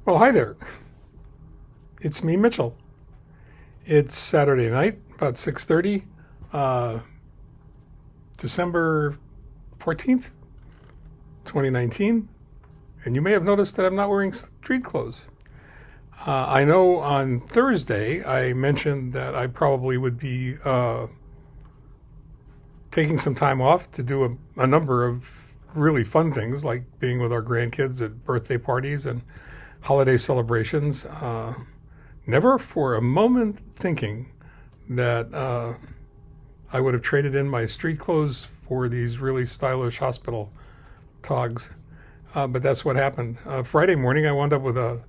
Well, hi there. It's me, Mitchell. It's Saturday night, about 6:30, December 14th, 2019. And you may have noticed that I'm not wearing street clothes. I know on Thursday I mentioned that I probably would be taking some time off to do a number of really fun things, like being with our grandkids at birthday parties and holiday celebrations. Never for a moment thinking that I would have traded in my street clothes for these really stylish hospital togs. But that's what happened. Friday morning, I wound up with a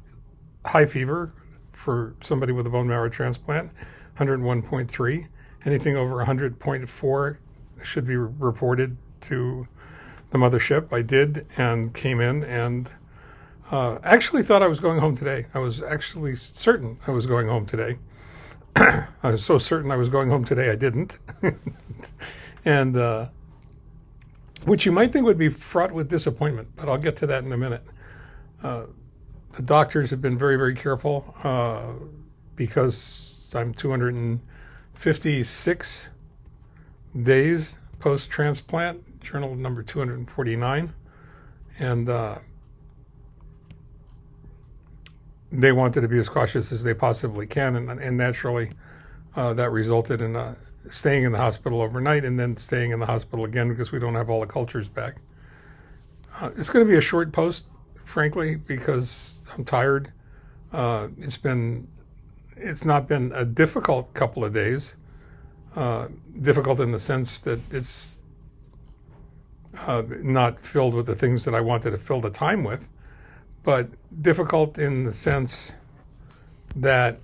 high fever for somebody with a bone marrow transplant, 101.3. Anything over 100.4 should be reported to the mothership. I did, and came in and actually thought I was going home today. I was actually certain I was going home today. I was so certain I was going home today, I didn't. And which you might think would be fraught with disappointment, but I'll get to that in a minute. The doctors have been very, very careful because I'm 256 days post-transplant, journal number 249. And they wanted to be as cautious as they possibly can. And naturally, that resulted in staying in the hospital overnight and then staying in the hospital again because we don't have all the cultures back. It's going to be a short post, frankly, because I'm tired. It's not been a difficult couple of days. Difficult in the sense that it's not filled with the things that I wanted to fill the time with, but difficult in the sense that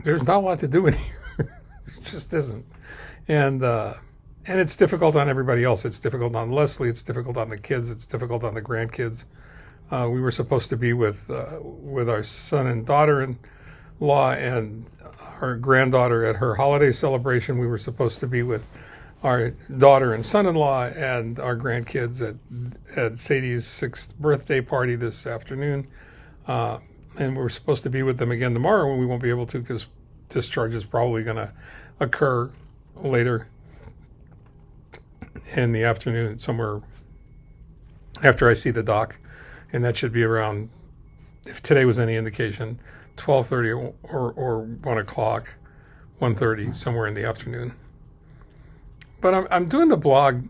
there's not a lot to do in here. It just isn't. And it's difficult on everybody else. It's difficult on Leslie. It's difficult on the kids. It's difficult on the grandkids. We were supposed to be with our son and daughter-in-law and our granddaughter at her holiday celebration. We were supposed to be with our daughter and son-in-law and our grandkids at Sadie's 6th birthday party this afternoon. And we're supposed to be with them again tomorrow, and we won't be able to because discharge is probably going to occur later in the afternoon, somewhere after I see the doc. And that should be around, if today was any indication, 12:30 or 1 o'clock, 1:30, somewhere in the afternoon. But I'm doing the blog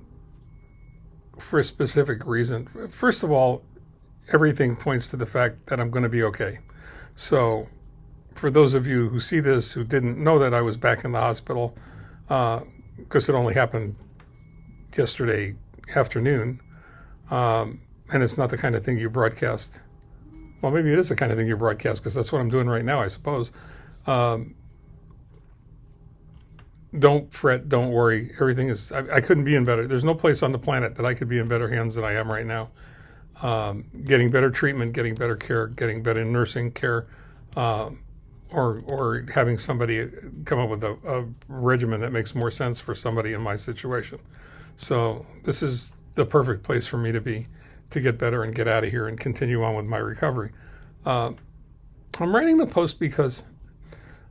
for a specific reason. First of all, everything points to the fact that I'm going to be okay. So for those of you who see this who didn't know that I was back in the hospital, because it only happened yesterday afternoon, and it's not the kind of thing you broadcast. Well, maybe it is the kind of thing you broadcast because that's what I'm doing right now, I suppose. Don't fret, don't worry. Everything is, I couldn't be in better. There's no place on the planet that I could be in better hands than I am right now. Getting better treatment, getting better care, getting better nursing care, or having somebody come up with a regimen that makes more sense for somebody in my situation. So this is the perfect place for me to be, to get better and get out of here and continue on with my recovery. I'm writing the post because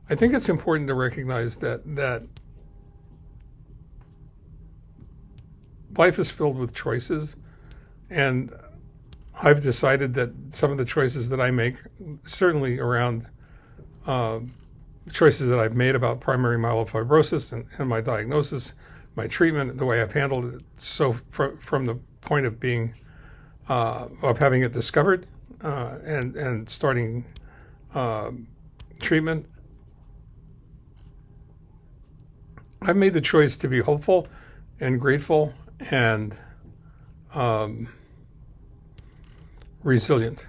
I think it's important to recognize that life is filled with choices, and I've decided that some of the choices that I make, certainly around choices that I've made about primary myelofibrosis and my diagnosis, my treatment, the way I've handled it, so from the point of being of having it discovered and starting treatment, I've made the choice to be hopeful and grateful and resilient.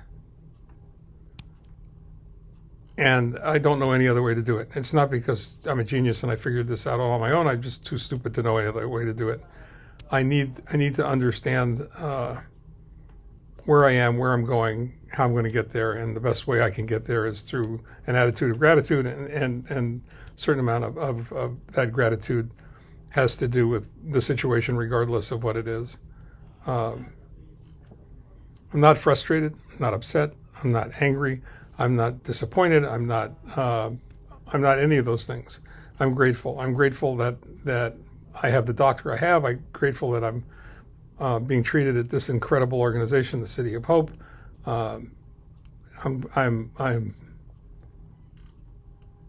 And I don't know any other way to do it. It's not because I'm a genius and I figured this out all on my own. I'm just too stupid to know any other way to do it. I need to understand where I am, where I'm going, how I'm going to get there, and the best way I can get there is through an attitude of gratitude, and a certain amount of that gratitude has to do with the situation regardless of what it is. I'm not frustrated. I'm not upset. I'm not angry. I'm not disappointed. I'm not any of those things. I'm grateful. I'm grateful that I have the doctor I have. I'm grateful that I'm being treated at this incredible organization, the City of Hope. I'm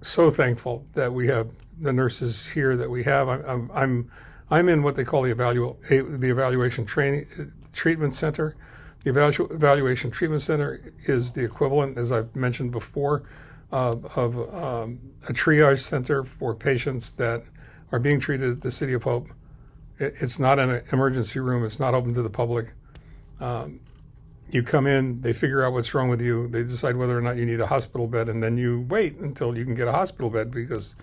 so thankful that we have the nurses here that we have. I'm in what they call the evaluation treatment center. The evaluation treatment center is the equivalent, as I've mentioned before, of a triage center for patients that are being treated at the City of Hope. It's not an emergency room. It's not open to the public. You come in, they figure out what's wrong with you, they decide whether or not you need a hospital bed, and then you wait until you can get a hospital bed because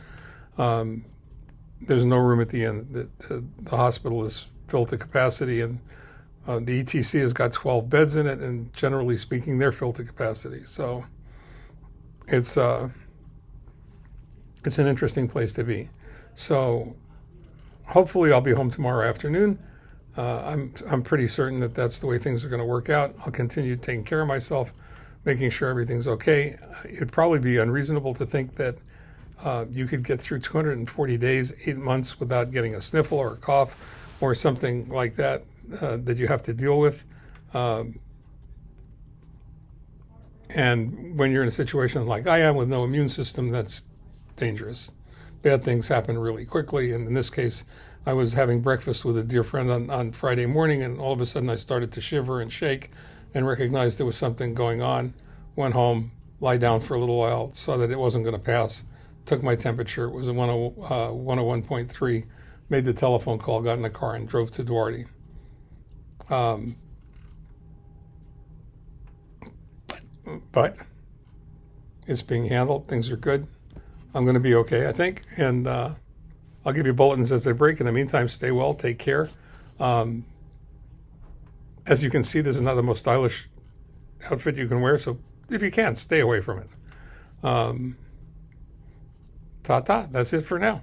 there's no room at the end. The hospital is filled to capacity, and the ETC has got 12 beds in it, and generally speaking, they're filled to capacity. So it's an interesting place to be. So hopefully I'll be home tomorrow afternoon. I'm pretty certain that that's the way things are going to work out. I'll continue taking care of myself, making sure everything's okay. It'd probably be unreasonable to think that you could get through 240 days, 8 months without getting a sniffle or a cough or something like that that you have to deal with. And when you're in a situation like I am with no immune system, that's dangerous. Bad things happen really quickly. And in this case, I was having breakfast with a dear friend on Friday morning, and all of a sudden I started to shiver and shake and recognized there was something going on. Went home, lie down for a little while, saw that it wasn't going to pass, took my temperature. It was a 101.3, made the telephone call, got in the car, and drove to Duarte. But it's being handled. Things are good. I'm going to be okay, I think. And I'll give you bulletins as they break. In the meantime, stay well, take care. As you can see, this is not the most stylish outfit you can wear. So if you can, stay away from it. Ta-ta. That's it for now.